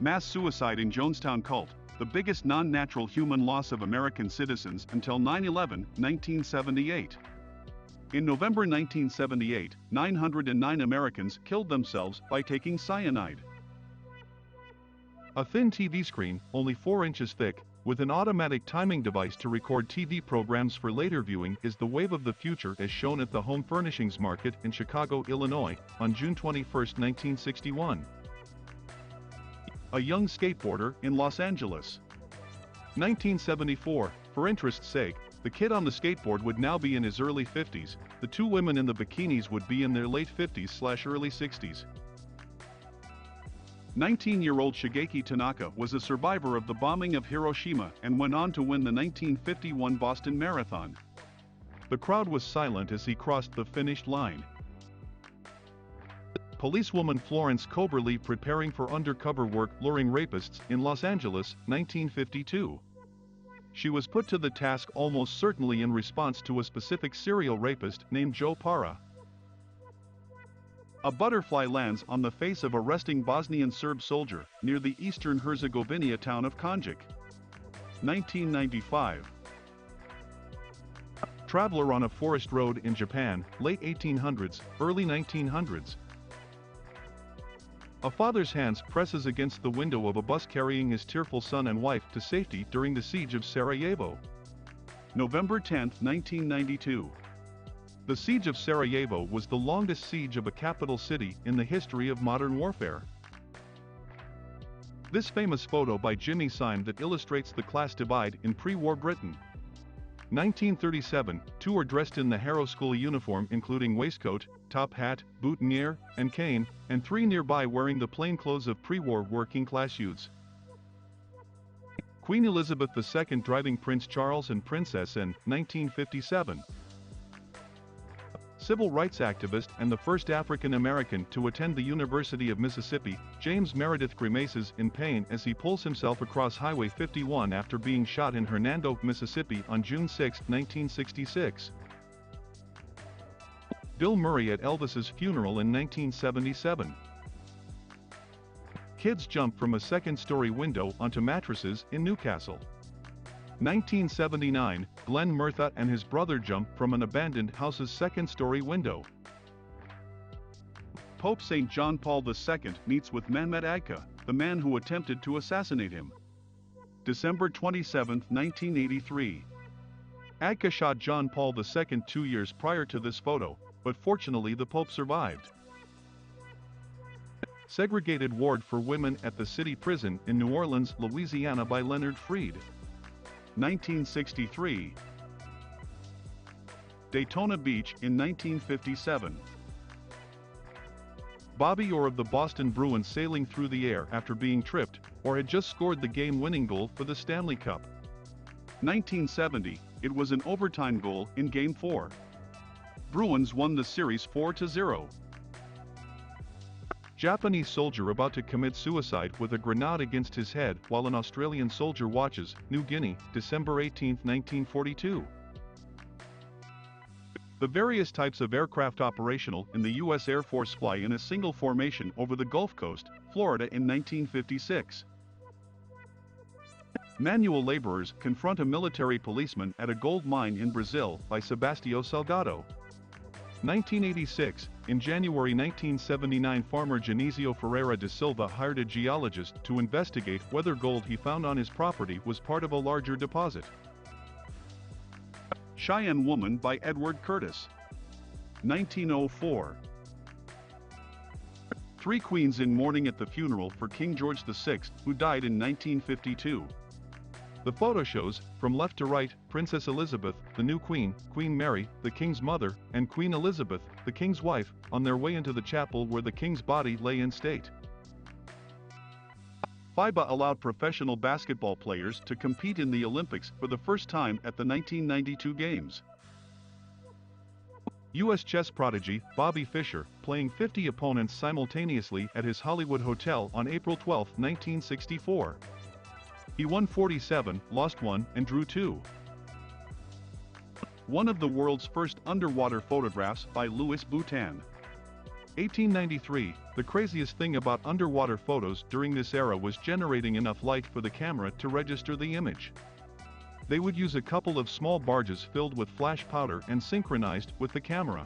Mass suicide in Jonestown cult, the biggest non-natural human loss of American citizens until 9/11, 1978. In November 1978, 909 Americans killed themselves by taking cyanide. A thin TV screen, only 4 inches thick, with an automatic timing device to record TV programs for later viewing is the wave of the future as shown at the Home Furnishings Market in Chicago, Illinois, on June 21, 1961. A young skateboarder in Los Angeles. 1974, for interest's sake, the kid on the skateboard would now be in his early 50s, the 2 women in the bikinis would be in their late 50s/early 60s. 19-year-old Shigeki Tanaka was a survivor of the bombing of Hiroshima and went on to win the 1951 Boston Marathon. The crowd was silent as he crossed the finish line. Policewoman Florence Coberly preparing for undercover work luring rapists in Los Angeles, 1952. She was put to the task almost certainly in response to a specific serial rapist named Joe Para. A butterfly lands on the face of a resting Bosnian Serb soldier near the eastern Herzegovina town of Konjic. 1995. Traveler on a forest road in Japan, late 1800s, early 1900s. A father's hands presses against the window of a bus carrying his tearful son and wife to safety during the siege of Sarajevo. November 10, 1992. The siege of Sarajevo was the longest siege of a capital city in the history of modern warfare. This famous photo by Jimmy Syme that illustrates the class divide in pre-war Britain. 1937, 2 are dressed in the Harrow School uniform including waistcoat, top hat, boutonniere, and cane, and 3 nearby wearing the plain clothes of pre-war working-class youths. Queen Elizabeth II driving Prince Charles and Princess in 1957. Civil rights activist and the first African-American to attend the University of Mississippi, James Meredith grimaces in pain as he pulls himself across Highway 51 after being shot in Hernando, Mississippi on June 6, 1966. Bill Murray at Elvis's funeral in 1977. Kids jump from a second-story window onto mattresses in Newcastle. 1979, Glenn Murtha and his brother jump from an abandoned house's second-story window. Pope St. John Paul II meets with Mehmet Agca, the man who attempted to assassinate him. December 27, 1983. Agca shot John Paul II 2 years prior to this photo, but fortunately the Pope survived. Segregated ward for women at the city prison in New Orleans, Louisiana by Leonard Freed. 1963. Daytona Beach in 1957. Bobby Orr of the Boston Bruins sailing through the air after being tripped, or had just scored the game-winning goal for the Stanley Cup. 1970, it was an overtime goal in Game 4. Bruins won the series 4-0. Japanese soldier about to commit suicide with a grenade against his head while an Australian soldier watches, New Guinea, December 18, 1942. The various types of aircraft operational in the U.S. Air Force fly in a single formation over the Gulf Coast, Florida in 1956. Manual laborers confront a military policeman at a gold mine in Brazil by Sebastião Salgado. 1986, in January 1979 farmer Genesio Ferreira de Silva hired a geologist to investigate whether gold he found on his property was part of a larger deposit. Cheyenne Woman by Edward Curtis. 1904. 3 queens in mourning at the funeral for King George VI, who died in 1952. The photo shows, from left to right, Princess Elizabeth, the new queen, Queen Mary, the king's mother, and Queen Elizabeth, the king's wife, on their way into the chapel where the king's body lay in state. FIBA allowed professional basketball players to compete in the Olympics for the first time at the 1992 Games. U.S. chess prodigy Bobby Fischer playing 50 opponents simultaneously at his Hollywood hotel on April 12, 1964. He won 47, lost 1, and drew 2. One of the world's first underwater photographs by Louis Boutin. 1893, the craziest thing about underwater photos during this era was generating enough light for the camera to register the image. They would use a couple of small barges filled with flash powder and synchronized with the camera.